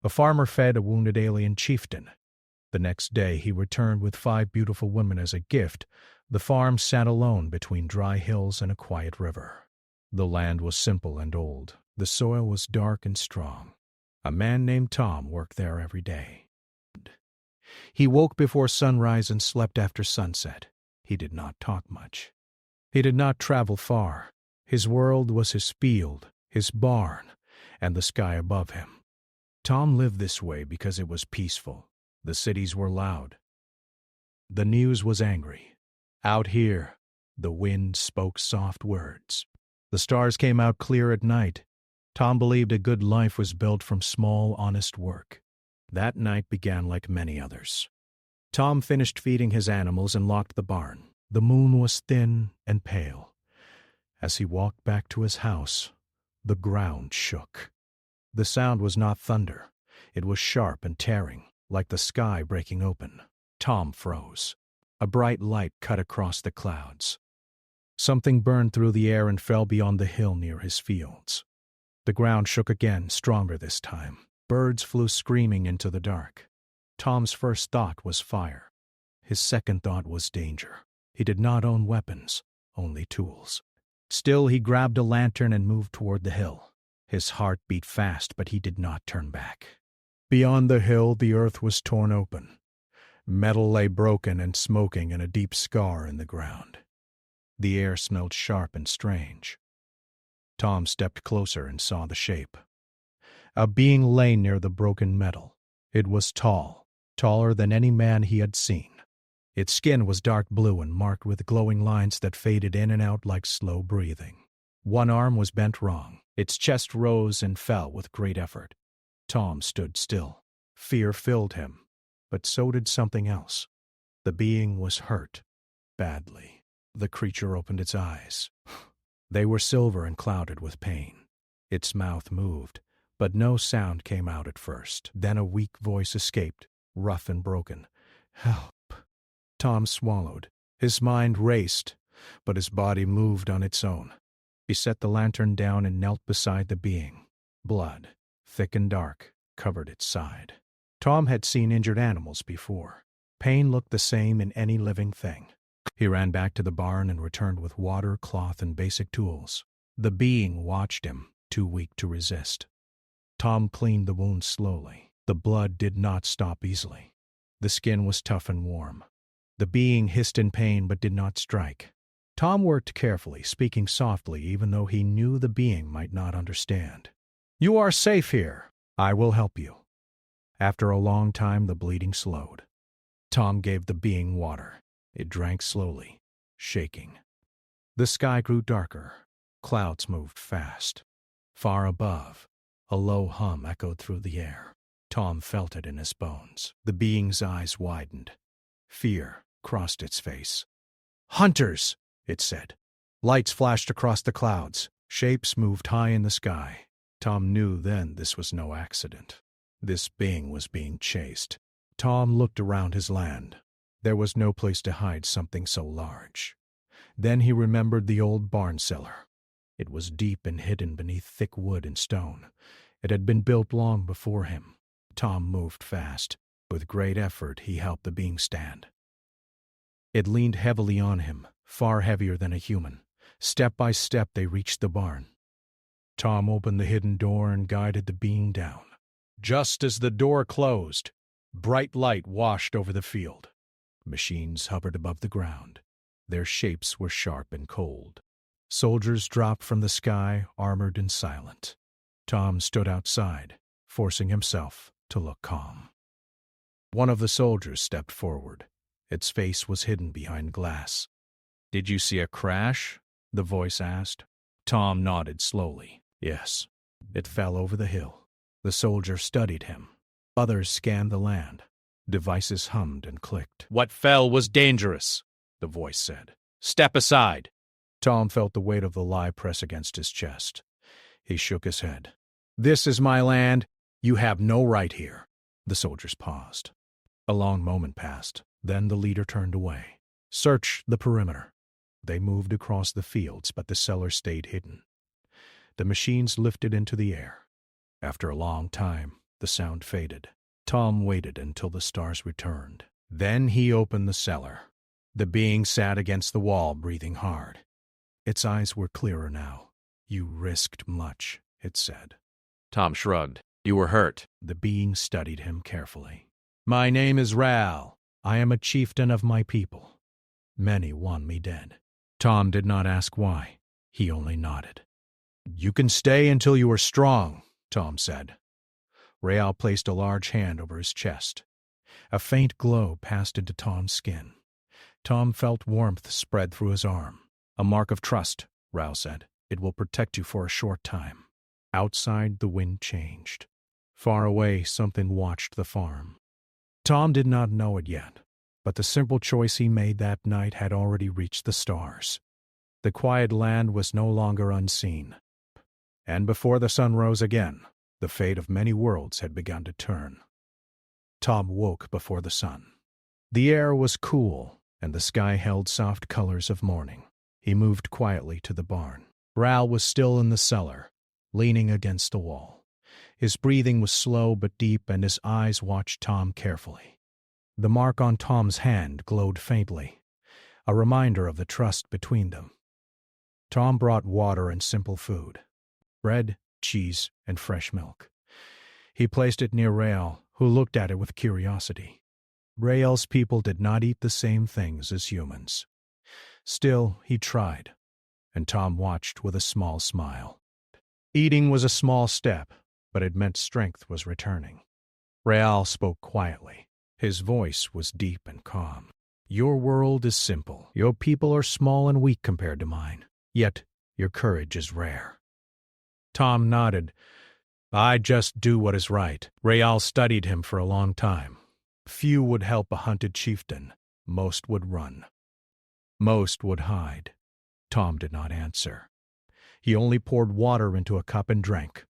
A farmer fed a wounded alien chieftain. The next day he returned with 5 beautiful women as a gift. The farm sat alone between dry hills and a quiet river. The land was simple and old. The soil was dark and strong. A man named Tom worked there every day. He woke before sunrise and slept after sunset. He did not talk much. He did not travel far. His world was his field, his barn, and the sky above him. Tom lived this way because it was peaceful. The cities were loud. The news was angry. Out here, the wind spoke soft words. The stars came out clear at night. Tom believed a good life was built from small, honest work. That night began like many others. Tom finished feeding his animals and locked the barn. The moon was thin and pale. As he walked back to his house, the ground shook. The sound was not thunder. It was sharp and tearing, like the sky breaking open. Tom froze. A bright light cut across the clouds. Something burned through the air and fell beyond the hill near his fields. The ground shook again, stronger this time. Birds flew screaming into the dark. Tom's first thought was fire. His second thought was danger. He did not own weapons, only tools. Still, he grabbed a lantern and moved toward the hill. His heart beat fast, but he did not turn back. Beyond the hill, the earth was torn open. Metal lay broken and smoking in a deep scar in the ground. The air smelled sharp and strange. Tom stepped closer and saw the shape. A being lay near the broken metal. It was tall, taller than any man he had seen. Its skin was dark blue and marked with glowing lines that faded in and out like slow breathing. One arm was bent wrong. Its chest rose and fell with great effort. Tom stood still. Fear filled him, but so did something else. The being was hurt, badly. The creature opened its eyes. They were silver and clouded with pain. Its mouth moved, but no sound came out at first. Then a weak voice escaped, rough and broken. "Help." Tom swallowed. His mind raced, but his body moved on its own. He set the lantern down and knelt beside the being. Blood, thick and dark, covered its side. Tom had seen injured animals before. Pain looked the same in any living thing. He ran back to the barn and returned with water, cloth, and basic tools. The being watched him, too weak to resist. Tom cleaned the wound slowly. The blood did not stop easily. The skin was tough and warm. The being hissed in pain but did not strike. Tom worked carefully, speaking softly even though he knew the being might not understand. "You are safe here. I will help you." After a long time, the bleeding slowed. Tom gave the being water. It drank slowly, shaking. The sky grew darker. Clouds moved fast. Far above, a low hum echoed through the air. Tom felt it in his bones. The being's eyes widened. Fear crossed its face. "Hunters!" it said. Lights flashed across the clouds. Shapes moved high in the sky. Tom knew then this was no accident. This being was being chased. Tom looked around his land. There was no place to hide something so large. Then he remembered the old barn cellar. It was deep and hidden beneath thick wood and stone. It had been built long before him. Tom moved fast. With great effort, he helped the being stand. It leaned heavily on him, far heavier than a human. Step by step, they reached the barn. Tom opened the hidden door and guided the being down. Just as the door closed, bright light washed over the field. Machines hovered above the ground. Their shapes were sharp and cold. Soldiers dropped from the sky, armored and silent. Tom stood outside, forcing himself to look calm. One of the soldiers stepped forward. Its face was hidden behind glass. "Did you see a crash?" the voice asked. Tom nodded slowly. "Yes." It fell over the hill. The soldier studied him. Others scanned the land. Devices hummed and clicked. "What fell was dangerous," the voice said. "Step aside." Tom felt the weight of the lie press against his chest. He shook his head. "This is my land. You have no right here." The soldiers paused. A long moment passed. Then the leader turned away. "Search the perimeter." They moved across the fields, but the cellar stayed hidden. The machines lifted into the air. After a long time, The sound faded. Tom waited until the stars returned. Then he opened the cellar. The being sat against the wall, breathing hard. Its eyes were clearer now. "You risked much," it said. Tom shrugged. "You were hurt." The being studied him carefully. "My name is Ral. I am a chieftain of my people. Many want me dead." Tom did not ask why. He only nodded. "You can stay until you are strong," Tom said. Rael placed a large hand over his chest. A faint glow passed into Tom's skin. Tom felt warmth spread through his arm. "A mark of trust," Rael said. "It will protect you for a short time." Outside, the wind changed. Far away, something watched the farm. Tom did not know it yet, but the simple choice he made that night had already reached the stars. The quiet land was no longer unseen. And before the sun rose again, the fate of many worlds had begun to turn. Tom woke before the sun. The air was cool, and the sky held soft colors of morning. He moved quietly to the barn. Ral was still in the cellar, leaning against the wall. His breathing was slow but deep, and his eyes watched Tom carefully. The mark on Tom's hand glowed faintly, a reminder of the trust between them. Tom brought water and simple food, bread, cheese, and fresh milk. He placed it near Rael, who looked at it with curiosity. Rael's people did not eat the same things as humans. Still, he tried, and Tom watched with a small smile. Eating was a small step, but it meant strength was returning. Rael spoke quietly. His voice was deep and calm. "Your world is simple. Your people are small and weak compared to mine. Yet your courage is rare." Tom nodded. "I just do what is right." Rael studied him for a long time. Few would help a hunted chieftain. Most would run. Most would hide. Tom did not answer. He only poured water into a cup and drank.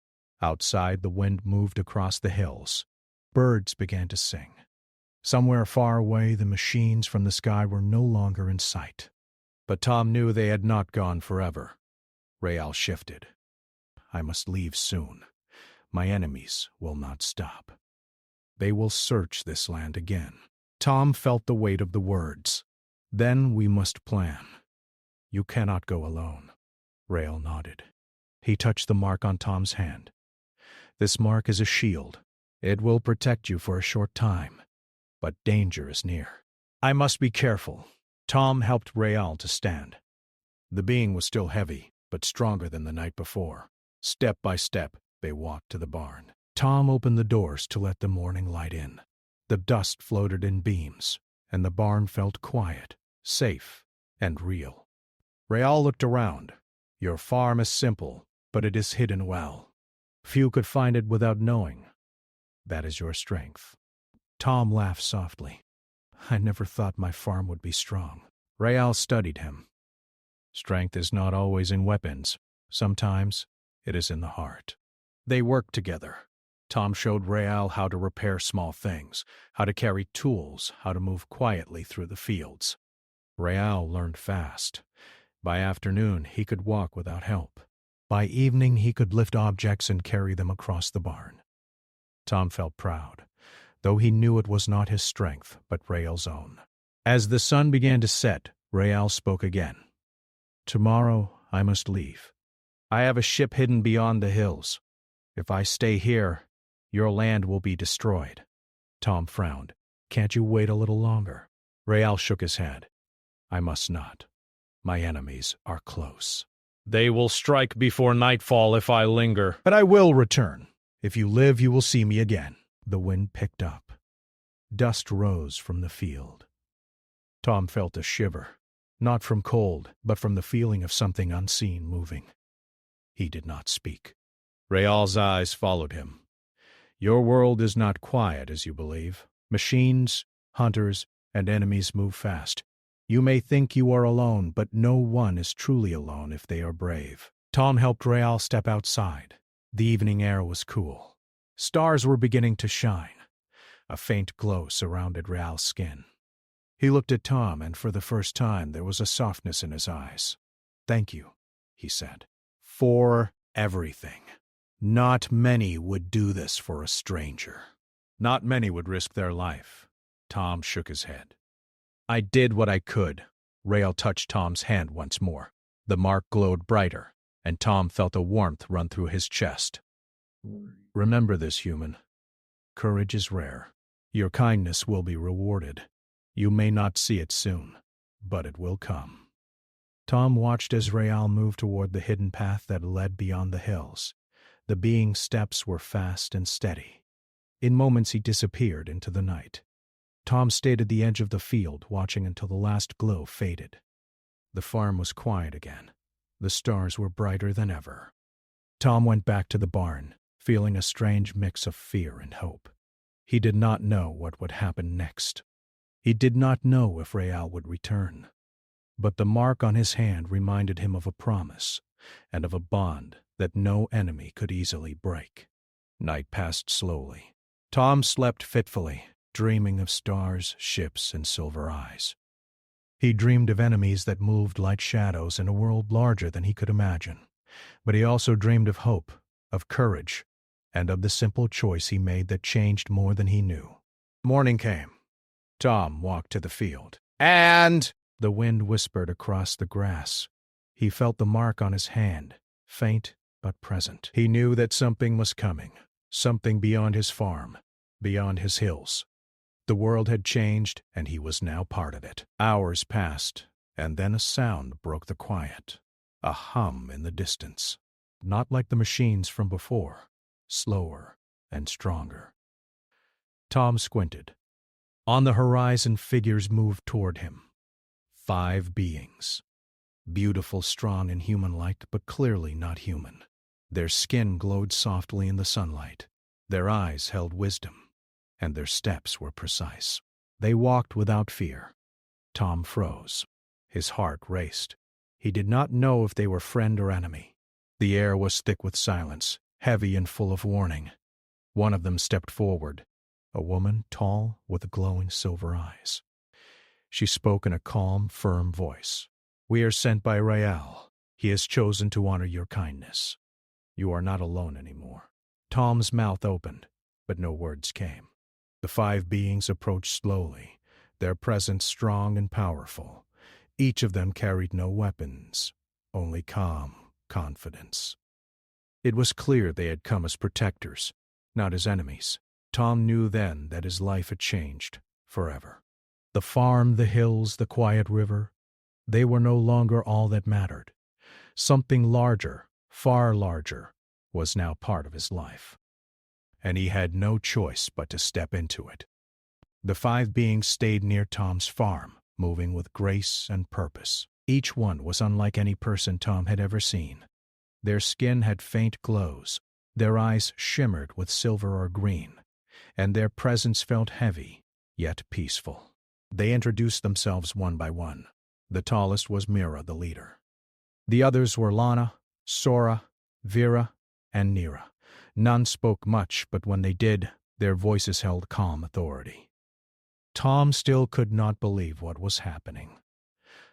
Outside, the wind moved across the hills. Birds began to sing. Somewhere far away, the machines from the sky were no longer in sight. But Tom knew they had not gone forever. Rael shifted. "I must leave soon. My enemies will not stop. They will search this land again." Tom felt the weight of the words. "Then we must plan. You cannot go alone." Rael nodded. He touched the mark on Tom's hand. "This mark is a shield. It will protect you for a short time, but danger is near. I must be careful." Tom helped Rael to stand. The being was still heavy, but stronger than the night before. Step by step, they walked to the barn. Tom opened the doors to let the morning light in. The dust floated in beams, and the barn felt quiet, safe, and real. Rael looked around. "Your farm is simple, but it is hidden well. Few could find it without knowing. That is your strength." Tom laughed softly. "I never thought my farm would be strong." Rael studied him. "Strength is not always in weapons. Sometimes it is in the heart." They worked together. Tom showed Rael how to repair small things, how to carry tools, how to move quietly through the fields. Rael learned fast. By afternoon, he could walk without help. By evening, he could lift objects and carry them across the barn. Tom felt proud, though he knew it was not his strength, but Rael's own. As the sun began to set, Rael spoke again. "Tomorrow I must leave. I have a ship hidden beyond the hills. If I stay here, your land will be destroyed." Tom frowned. "Can't you wait a little longer?" Rael shook his head. "I must not. My enemies are close. They will strike before nightfall if I linger. But I will return. If you live, you will see me again." The wind picked up. Dust rose from the field. Tom felt a shiver, not from cold, but from the feeling of something unseen moving. He did not speak. Rael's eyes followed him. "Your world is not quiet as you believe. Machines, hunters, and enemies move fast. You may think you are alone, but no one is truly alone if they are brave." Tom helped Rael step outside. The evening air was cool. Stars were beginning to shine. A faint glow surrounded Rael's skin. He looked at Tom, and for the first time there was a softness in his eyes. "Thank you," he said, "for everything." Not many would do this for a stranger. Not many would risk their life. Tom shook his head. I did what I could. Rael touched Tom's hand once more. The mark glowed brighter, and Tom felt a warmth run through his chest. Remember this, human. Courage is rare. Your kindness will be rewarded. You may not see it soon, but it will come. Tom watched as Rael moved toward the hidden path that led beyond the hills. The being's steps were fast and steady. In moments he disappeared into the night. Tom stayed at the edge of the field, watching until the last glow faded. The farm was quiet again. The stars were brighter than ever. Tom went back to the barn, feeling a strange mix of fear and hope. He did not know what would happen next. He did not know if Rael would return. But the mark on his hand reminded him of a promise and of a bond that no enemy could easily break. Night passed slowly. Tom slept fitfully, dreaming of stars, ships, and silver eyes. He dreamed of enemies that moved like shadows in a world larger than he could imagine. But he also dreamed of hope, of courage, and of the simple choice he made that changed more than he knew. Morning came. Tom walked to the field. And the wind whispered across the grass. He felt the mark on his hand, faint but present. He knew that something was coming, something beyond his farm, beyond his hills. The world had changed, and he was now part of it. Hours passed, and then a sound broke the quiet. A hum in the distance. Not like the machines from before, slower and stronger. Tom squinted. On the horizon, figures moved toward him. 5 beings. Beautiful, strong, and human-like, but clearly not human. Their skin glowed softly in the sunlight. Their eyes held wisdom, and their steps were precise. They walked without fear. Tom froze. His heart raced. He did not know if they were friend or enemy. The air was thick with silence, heavy and full of warning. One of them stepped forward, a woman tall with glowing silver eyes. She spoke in a calm, firm voice. We are sent by Rael. He has chosen to honor your kindness. You are not alone anymore. Tom's mouth opened, but no words came. The 5 beings approached slowly, their presence strong and powerful. Each of them carried no weapons, only calm confidence. It was clear they had come as protectors, not as enemies. Tom knew then that his life had changed forever. The farm, the hills, the quiet river, they were no longer all that mattered. Something larger, far larger, was now part of his life. And he had no choice but to step into it. The 5 beings stayed near Tom's farm, moving with grace and purpose. Each one was unlike any person Tom had ever seen. Their skin had faint glows, their eyes shimmered with silver or green, and their presence felt heavy, yet peaceful. They introduced themselves one by one. The tallest was Mira, the leader. The others were Lana, Sora, Vera, and Nira. None spoke much, but when they did, their voices held calm authority. Tom still could not believe what was happening.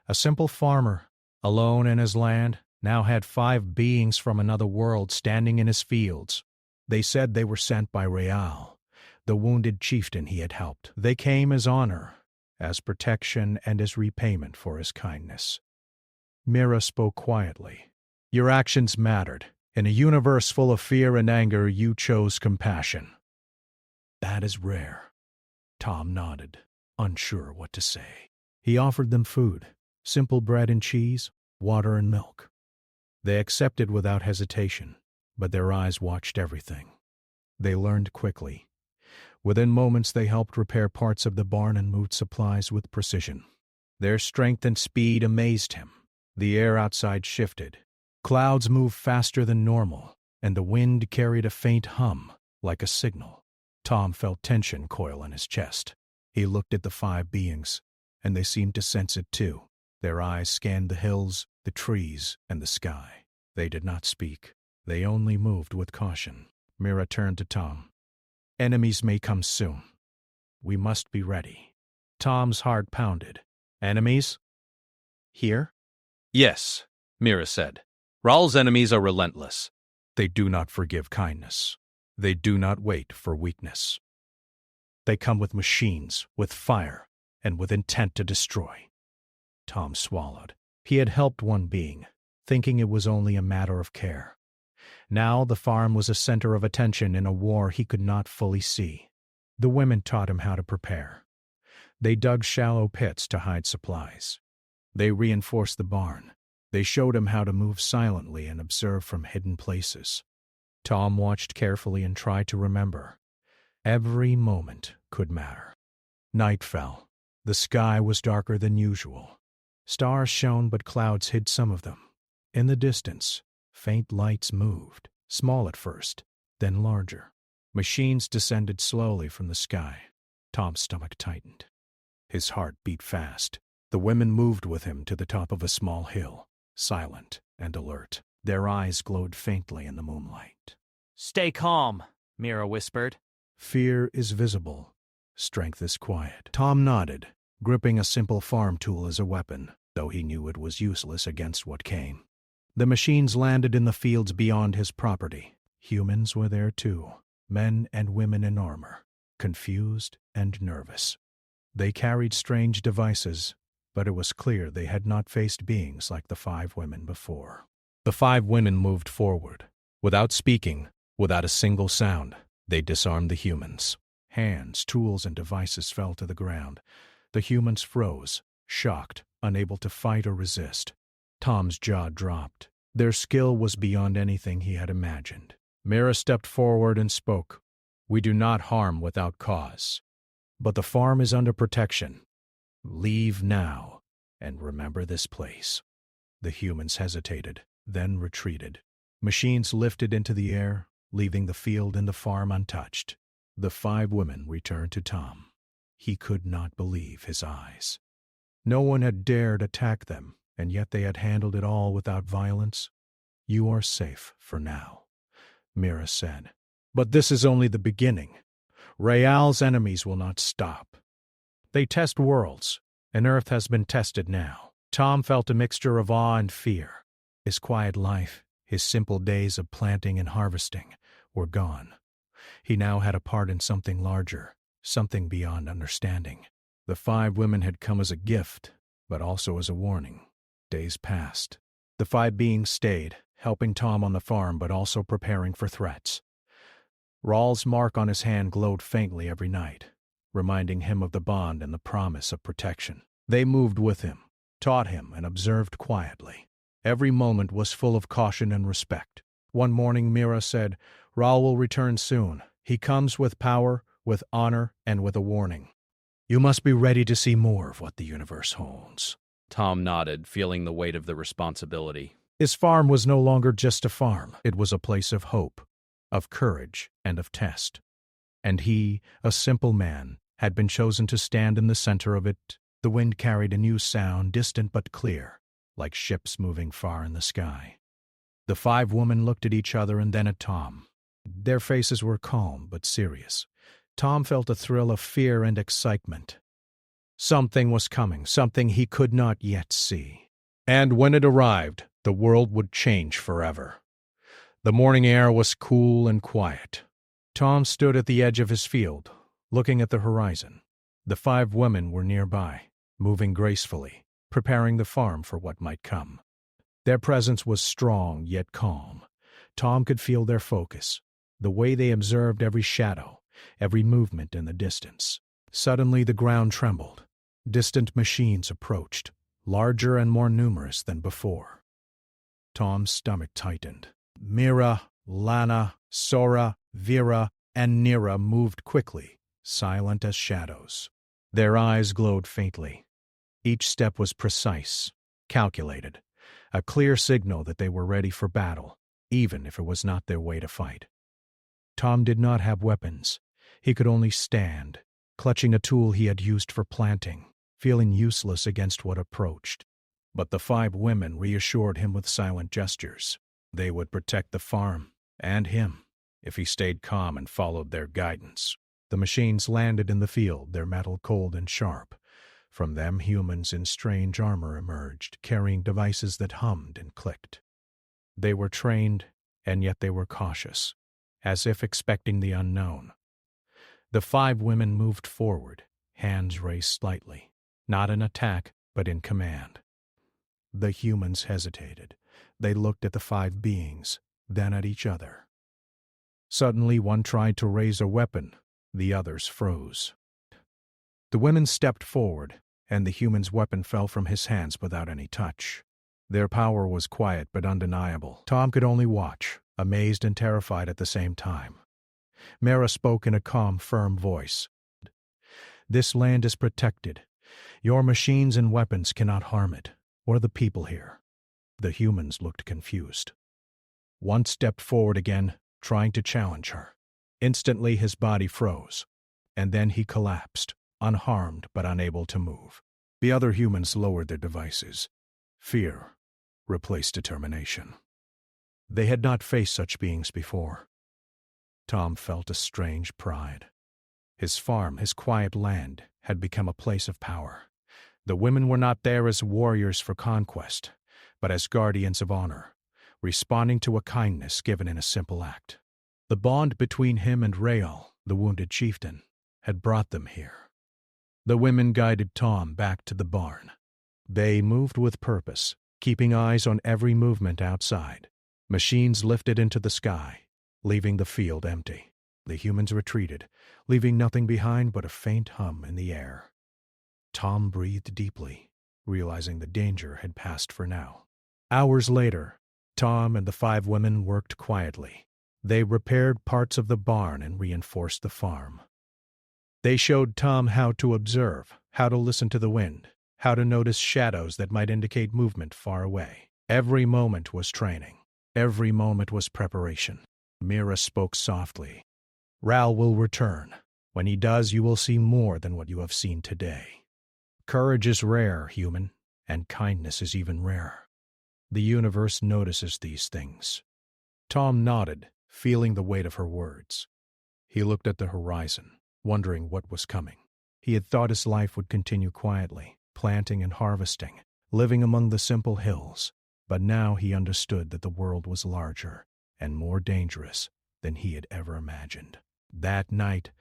A simple farmer, alone in his land, now had 5 beings from another world standing in his fields. They said they were sent by Rael, the wounded chieftain he had helped. They came as honor, as protection, and as repayment for his kindness. Mira spoke quietly. Your actions mattered. In a universe full of fear and anger, you chose compassion. That is rare. Tom nodded, unsure what to say. He offered them food, simple bread and cheese, water and milk. They accepted without hesitation, but their eyes watched everything. They learned quickly. Within moments they helped repair parts of the barn and moved supplies with precision. Their strength and speed amazed him. The air outside shifted. Clouds moved faster than normal, and the wind carried a faint hum, like a signal. Tom felt tension coil in his chest. He looked at the 5 beings, and they seemed to sense it too. Their eyes scanned the hills, the trees, and the sky. They did not speak. They only moved with caution. Mira turned to Tom. Enemies may come soon. We must be ready. Tom's heart pounded. Enemies? Here? Yes, Mira said. Ra'al's enemies are relentless. They do not forgive kindness. They do not wait for weakness. They come with machines, with fire, and with intent to destroy. Tom swallowed. He had helped one being, thinking it was only a matter of care. Now the farm was a center of attention in a war he could not fully see. The women taught him how to prepare. They dug shallow pits to hide supplies. They reinforced the barn. They showed him how to move silently and observe from hidden places. Tom watched carefully and tried to remember. Every moment could matter. Night fell. The sky was darker than usual. Stars shone, but clouds hid some of them. In the distance, faint lights moved, small at first, then larger. Machines descended slowly from the sky. Tom's stomach tightened. His heart beat fast. The women moved with him to the top of a small hill, silent and alert. Their eyes glowed faintly in the moonlight. "Stay calm," Mira whispered. Fear is visible. Strength is quiet. Tom nodded, gripping a simple farm tool as a weapon, though he knew it was useless against what came. The machines landed in the fields beyond his property. Humans were there too, men and women in armor, confused and nervous. They carried strange devices, but it was clear they had not faced beings like the 5 women before. The 5 women moved forward. Without speaking, without a single sound, they disarmed the humans. Hands, tools, and devices fell to the ground. The humans froze, shocked, unable to fight or resist. Tom's jaw dropped. Their skill was beyond anything he had imagined. Mira stepped forward and spoke. "We do not harm without cause. But the farm is under protection. Leave now, and remember this place." The humans hesitated, then retreated. Machines lifted into the air, leaving the field and the farm untouched. The 5 women returned to Tom. He could not believe his eyes. No one had dared attack them, and yet they had handled it all without violence. "You are safe for now," Mira said. "But this is only the beginning. Real's enemies will not stop. They test worlds, and Earth has been tested now." Tom felt a mixture of awe and fear. His quiet life, his simple days of planting and harvesting, were gone. He now had a part in something larger, something beyond understanding. The 5 women had come as a gift, but also as a warning. Days passed. The 5 beings stayed, helping Tom on the farm but also preparing for threats. Rawl's mark on his hand glowed faintly every night, reminding him of the bond and the promise of protection. They moved with him, taught him, and observed quietly. Every moment was full of caution and respect. One morning Mira said, "Rawl will return soon. He comes with power, with honor, and with a warning. You must be ready to see more of what the universe holds." Tom nodded, feeling the weight of the responsibility. His farm was no longer just a farm. It was a place of hope, of courage, and of test. And he, a simple man, had been chosen to stand in the center of it. The wind carried a new sound, distant but clear, like ships moving far in the sky. The 5 women looked at each other and then at Tom. Their faces were calm but serious. Tom felt a thrill of fear and excitement. Something was coming, something he could not yet see. And when it arrived, the world would change forever. The morning air was cool and quiet. Tom stood at the edge of his field, looking at the horizon. The 5 women were nearby, moving gracefully, preparing the farm for what might come. Their presence was strong yet calm. Tom could feel their focus, the way they observed every shadow, every movement in the distance. Suddenly the ground trembled. Distant machines approached, larger and more numerous than before. Tom's stomach tightened. Mira, Lana, Sora, Vera, and Nira moved quickly, silent as shadows. Their eyes glowed faintly. Each step was precise, calculated, a clear signal that they were ready for battle, even if it was not their way to fight. Tom did not have weapons. He could only stand, clutching a tool he had used for planting, feeling useless against what approached. But the 5 women reassured him with silent gestures. They would protect the farm, and him, if he stayed calm and followed their guidance. The machines landed in the field, their metal cold and sharp. From them humans in strange armor emerged, carrying devices that hummed and clicked. They were trained, and yet they were cautious, as if expecting the unknown. The 5 women moved forward, hands raised slightly, not in attack, but in command. The humans hesitated. They looked at the 5 beings, then at each other. Suddenly one tried to raise a weapon, the others froze. The women stepped forward, and the human's weapon fell from his hands without any touch. Their power was quiet but undeniable. Tom could only watch, amazed and terrified at the same time. Mara spoke in a calm, firm voice. "This land is protected. Your machines and weapons cannot harm it, or the people here." The humans looked confused. One stepped forward again, trying to challenge her. Instantly his body froze, and then he collapsed, unharmed but unable to move. The other humans lowered their devices. Fear replaced determination. They had not faced such beings before. Tom felt a strange pride. His farm, his quiet land, had become a place of power. The women were not there as warriors for conquest, but as guardians of honor, responding to a kindness given in a simple act. The bond between him and Rael, the wounded chieftain, had brought them here. The women guided Tom back to the barn. They moved with purpose, keeping eyes on every movement outside. Machines lifted into the sky, leaving the field empty. The humans retreated, leaving nothing behind but a faint hum in the air. Tom breathed deeply, realizing the danger had passed for now. Hours later, Tom and the 5 women worked quietly. They repaired parts of the barn and reinforced the farm. They showed Tom how to observe, how to listen to the wind, how to notice shadows that might indicate movement far away. Every moment was training. Every moment was preparation. Mira spoke softly. "Rael will return. When he does, you will see more than what you have seen today. Courage is rare, human, and kindness is even rarer. The universe notices these things." Tom nodded, feeling the weight of her words. He looked at the horizon, wondering what was coming. He had thought his life would continue quietly, planting and harvesting, living among the simple hills, but now he understood that the world was larger and more dangerous than he had ever imagined. That night,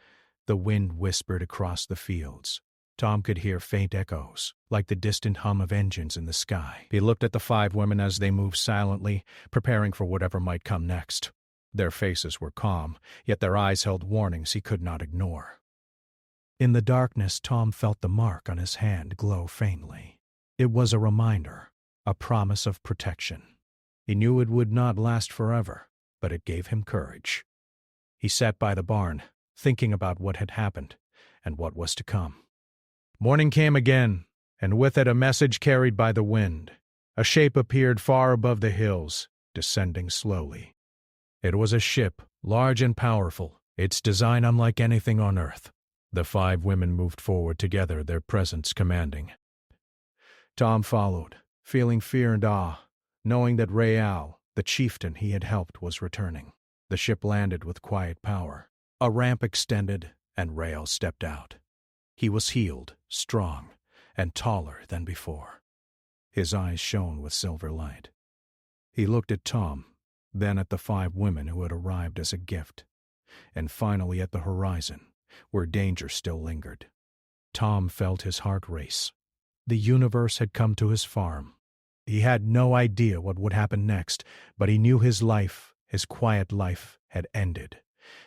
the wind whispered across the fields. Tom could hear faint echoes, like the distant hum of engines in the sky. He looked at the 5 women as they moved silently, preparing for whatever might come next. Their faces were calm, yet their eyes held warnings he could not ignore. In the darkness, Tom felt the mark on his hand glow faintly. It was a reminder, a promise of protection. He knew it would not last forever, but it gave him courage. He sat by the barn, thinking about what had happened and what was to come. Morning came again, and with it a message carried by the wind. A shape appeared far above the hills, descending slowly. It was a ship, large and powerful, its design unlike anything on Earth. The 5 women moved forward together, their presence commanding. Tom followed, feeling fear and awe, knowing that Rael, the chieftain he had helped, was returning. The ship landed with quiet power. A ramp extended, and Rael stepped out. He was healed, strong, and taller than before. His eyes shone with silver light. He looked at Tom, then at the 5 women who had arrived as a gift, and finally at the horizon, where danger still lingered. Tom felt his heart race. The universe had come to his farm. He had no idea what would happen next, but he knew his life, his quiet life, had ended,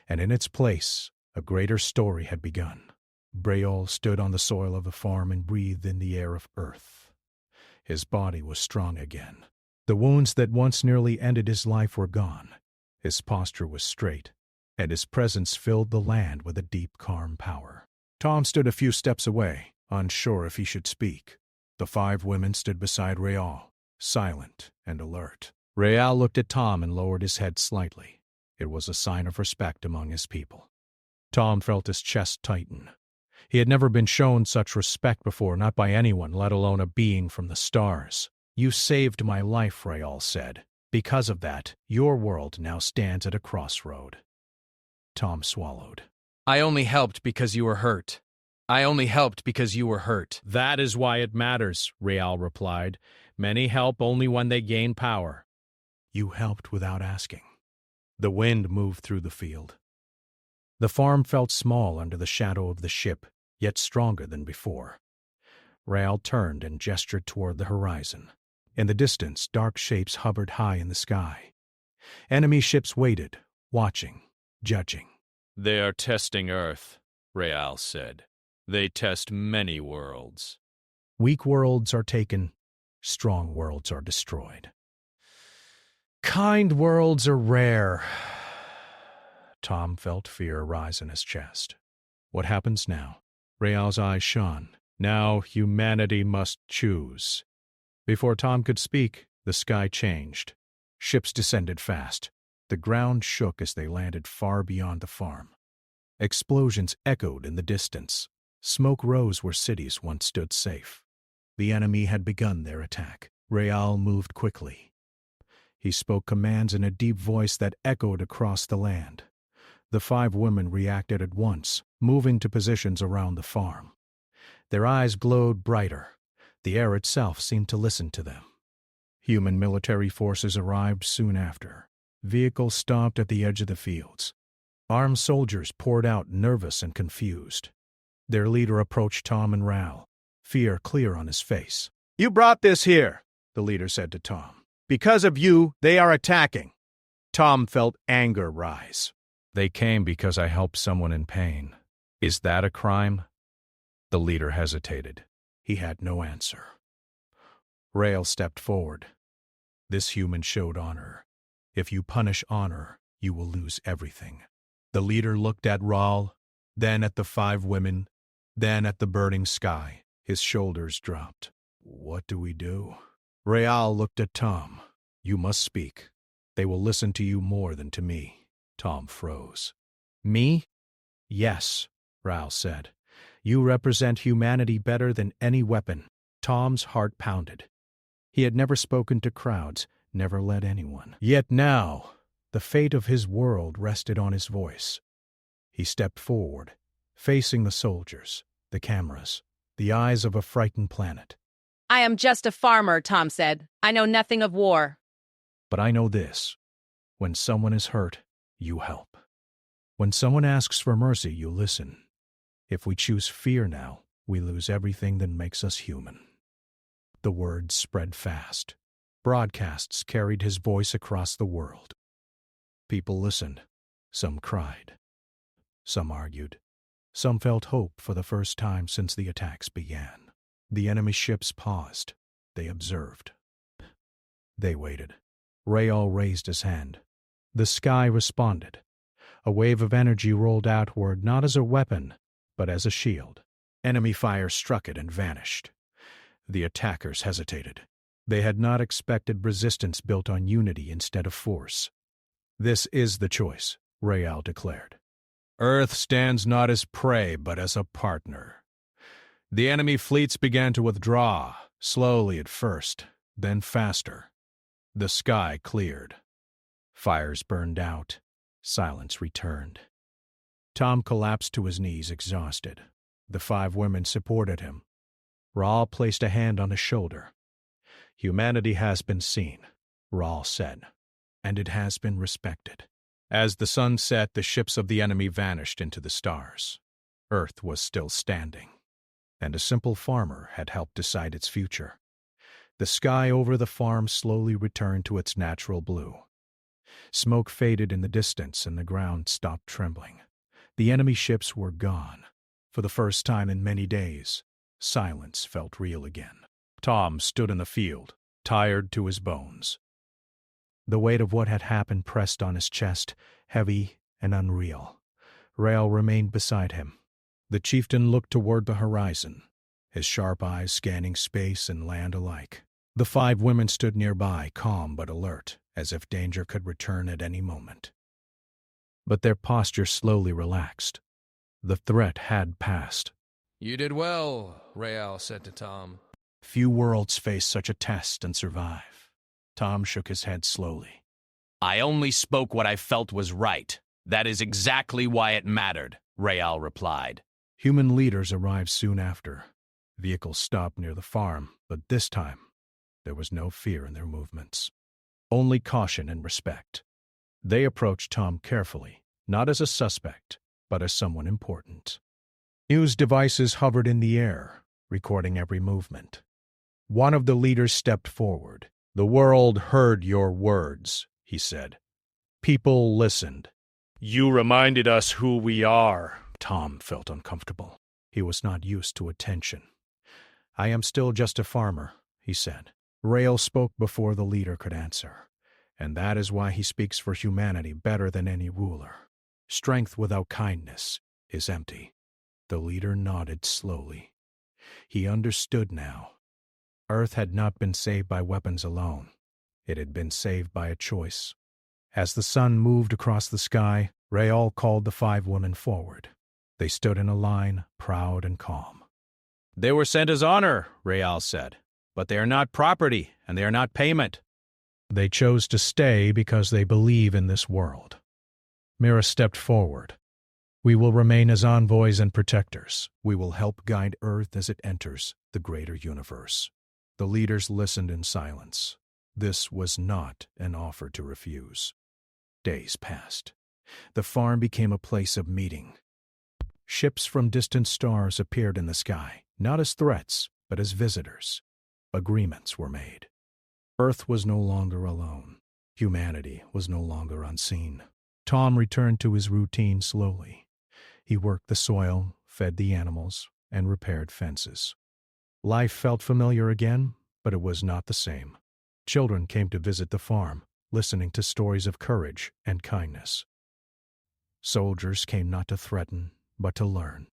and in its place, a greater story had begun. Rael stood on the soil of the farm and breathed in the air of Earth. His body was strong again. The wounds that once nearly ended his life were gone. His posture was straight, and his presence filled the land with a deep, calm power. Tom stood a few steps away, unsure if he should speak. The 5 women stood beside Rael, silent and alert. Rael looked at Tom and lowered his head slightly. It was a sign of respect among his people. Tom felt his chest tighten. He had never been shown such respect before, not by anyone, let alone a being from the stars. "You saved my life," Rael said. "Because of that, your world now stands at a crossroad." Tom swallowed. I only helped because you were hurt. I only helped because you were hurt. "That is why it matters," Rael replied. "Many help only when they gain power." "You helped without asking. The wind moved through the field. The farm felt small under the shadow of the ship, yet stronger than before. Rael turned and gestured toward the horizon. In the distance, dark shapes hovered high in the sky. Enemy ships waited, watching, judging. "They are testing Earth," Rael said. "They test many worlds." Weak worlds are taken, strong worlds are destroyed. Kind worlds are rare. Tom felt fear rise in his chest. What happens now? Rael's eyes shone. Now humanity must choose. Before Tom could speak, the sky changed. Ships descended fast. The ground shook as they landed far beyond the farm. Explosions echoed in the distance. Smoke rose where cities once stood safe. The enemy had begun their attack. Rael moved quickly. He spoke commands in a deep voice that echoed across the land. The 5 women reacted at once, moving to positions around the farm. Their eyes glowed brighter. The air itself seemed to listen to them. Human military forces arrived soon after. Vehicles stopped at the edge of the fields. Armed soldiers poured out, nervous and confused. Their leader approached Tom and Rael, fear clear on his face. "You brought this here," the leader said to Tom. "Because of you, they are attacking." Tom felt anger rise. "They came because I helped someone in pain. Is that a crime?" The leader hesitated. He had no answer. Rael stepped forward. "This human showed honor. If you punish honor, you will lose everything." The leader looked at Rael, then at the 5 women, then at the burning sky. His shoulders dropped. "What do we do?" Rael looked at Tom. "You must speak. They will listen to you more than to me." Tom froze. "Me?" "Yes," Rael said. "You represent humanity better than any weapon." Tom's heart pounded. He had never spoken to crowds, never led anyone. Yet now, the fate of his world rested on his voice. He stepped forward, facing the soldiers, the cameras, the eyes of a frightened planet. "I am just a farmer," Tom said. "I know nothing of war." "But I know this. When someone is hurt, you help. When someone asks for mercy, you listen. If we choose fear now, we lose everything that makes us human." The words spread fast. Broadcasts carried his voice across the world. People listened. Some cried. Some argued. Some felt hope for the first time since the attacks began. The enemy ships paused. They observed. They waited. Rael raised his hand. The sky responded. A wave of energy rolled outward not as a weapon, but as a shield. Enemy fire struck it and vanished. The attackers hesitated. They had not expected resistance built on unity instead of force. "This is the choice," Rael declared. "Earth stands not as prey, but as a partner." The enemy fleets began to withdraw, slowly at first, then faster. The sky cleared. Fires burned out. Silence returned. Tom collapsed to his knees, exhausted. The 5 women supported him. Rael placed a hand on his shoulder. "Humanity has been seen," Rael said, "and it has been respected." As the sun set, the ships of the enemy vanished into the stars. Earth was still standing, and a simple farmer had helped decide its future. The sky over the farm slowly returned to its natural blue. Smoke faded in the distance and the ground stopped trembling. The enemy ships were gone. For the first time in many days, silence felt real again. Tom stood in the field, tired to his bones. The weight of what had happened pressed on his chest, heavy and unreal. Rael remained beside him. The chieftain looked toward the horizon, his sharp eyes scanning space and land alike. The 5 women stood nearby, calm but alert, as if danger could return at any moment. But their posture slowly relaxed. The threat had passed. "You did well," Rael said to Tom. "Few worlds face such a test and survive." Tom shook his head slowly. "I only spoke what I felt was right. That is exactly why it mattered," Rael replied. Human leaders arrived soon after. Vehicles stopped near the farm, but this time there was no fear in their movements. Only caution and respect. They approached Tom carefully, not as a suspect, but as someone important. News devices hovered in the air, recording every movement. One of the leaders stepped forward. "The world heard your words," he said. "People listened." "You reminded us who we are." Tom felt uncomfortable. He was not used to attention. "I am still just a farmer," he said. Rael spoke before the leader could answer, and that is why he speaks for humanity better than any ruler. Strength without kindness is empty. The leader nodded slowly. He understood now. Earth had not been saved by weapons alone. It had been saved by a choice. As the sun moved across the sky, Rael called the 5 women forward. They stood in a line, proud and calm. "They were sent as honor," Rael said, "but they are not property, and they are not payment." They chose to stay because they believe in this world. Mira stepped forward. "We will remain as envoys and protectors. We will help guide Earth as it enters the greater universe." The leaders listened in silence. This was not an offer to refuse. Days passed. The farm became a place of meeting. Ships from distant stars appeared in the sky, not as threats, but as visitors. Agreements were made. Earth was no longer alone. Humanity was no longer unseen. Tom returned to his routine slowly. He worked the soil, fed the animals, and repaired fences. Life felt familiar again, but it was not the same. Children came to visit the farm, listening to stories of courage and kindness. Soldiers came not to threaten, but to learn.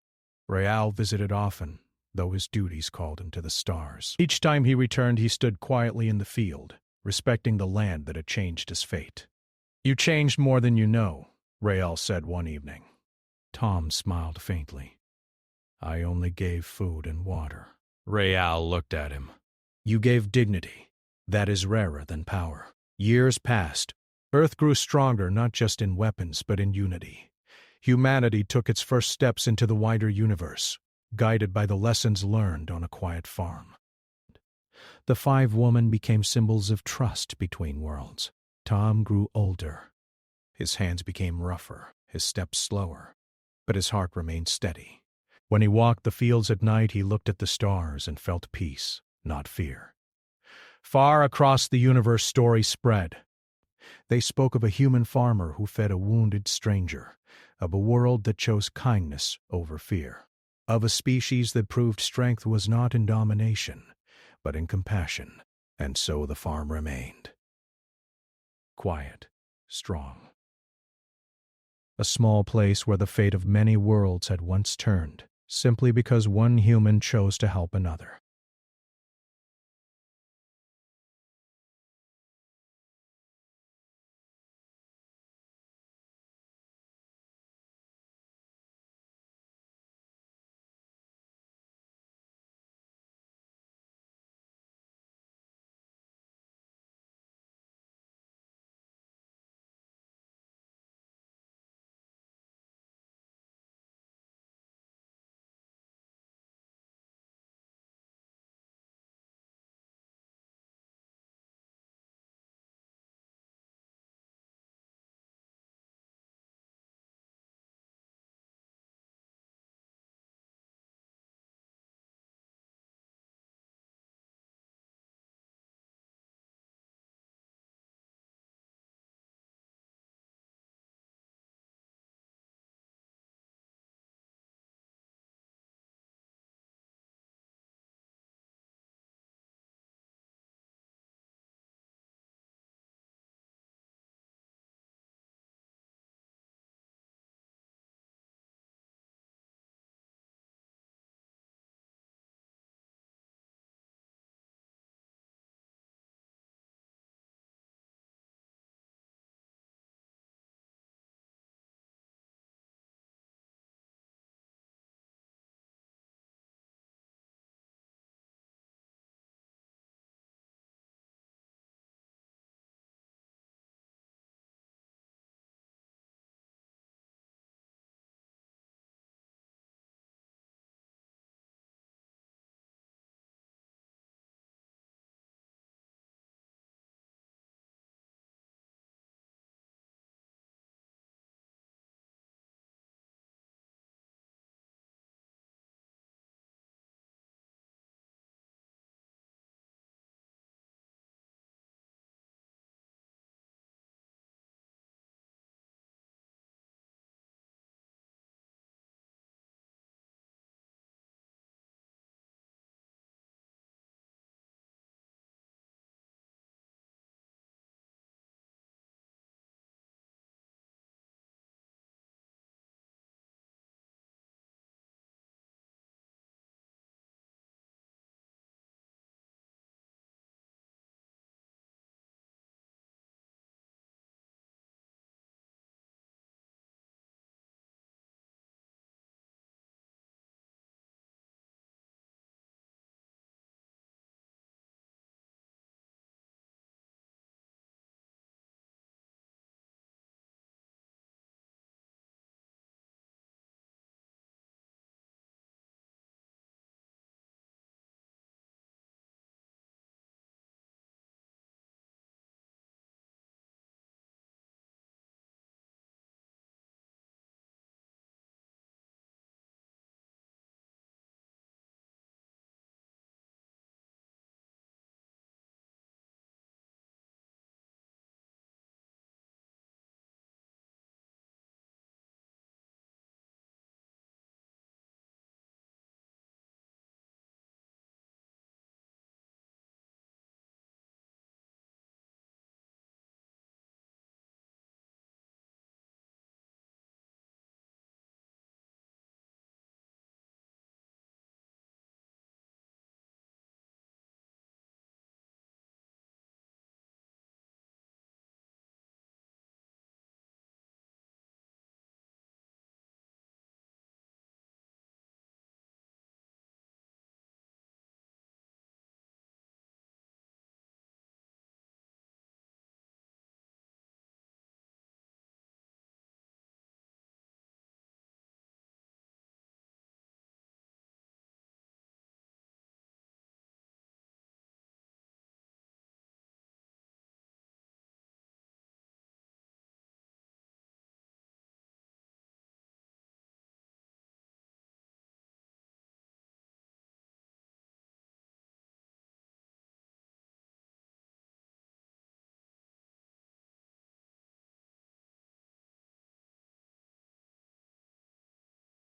Rael visited often, though his duties called him to the stars. Each time he returned, he stood quietly in the field, respecting the land that had changed his fate. "You changed more than you know," Rael said one evening. Tom smiled faintly. "I only gave food and water." Rael looked at him. "You gave dignity. That is rarer than power." Years passed. Earth grew stronger not just in weapons but in unity. Humanity took its first steps into the wider universe, guided by the lessons learned on a quiet farm. The 5 women became symbols of trust between worlds. Tom grew older. His hands became rougher, his steps slower, but his heart remained steady. When he walked the fields at night, he looked at the stars and felt peace, not fear. Far across the universe, stories spread. They spoke of a human farmer who fed a wounded stranger, of a world that chose kindness over fear, of a species that proved strength was not in domination, but in compassion, and so the farm remained. Quiet, strong. A small place where the fate of many worlds had once turned, simply because one human chose to help another.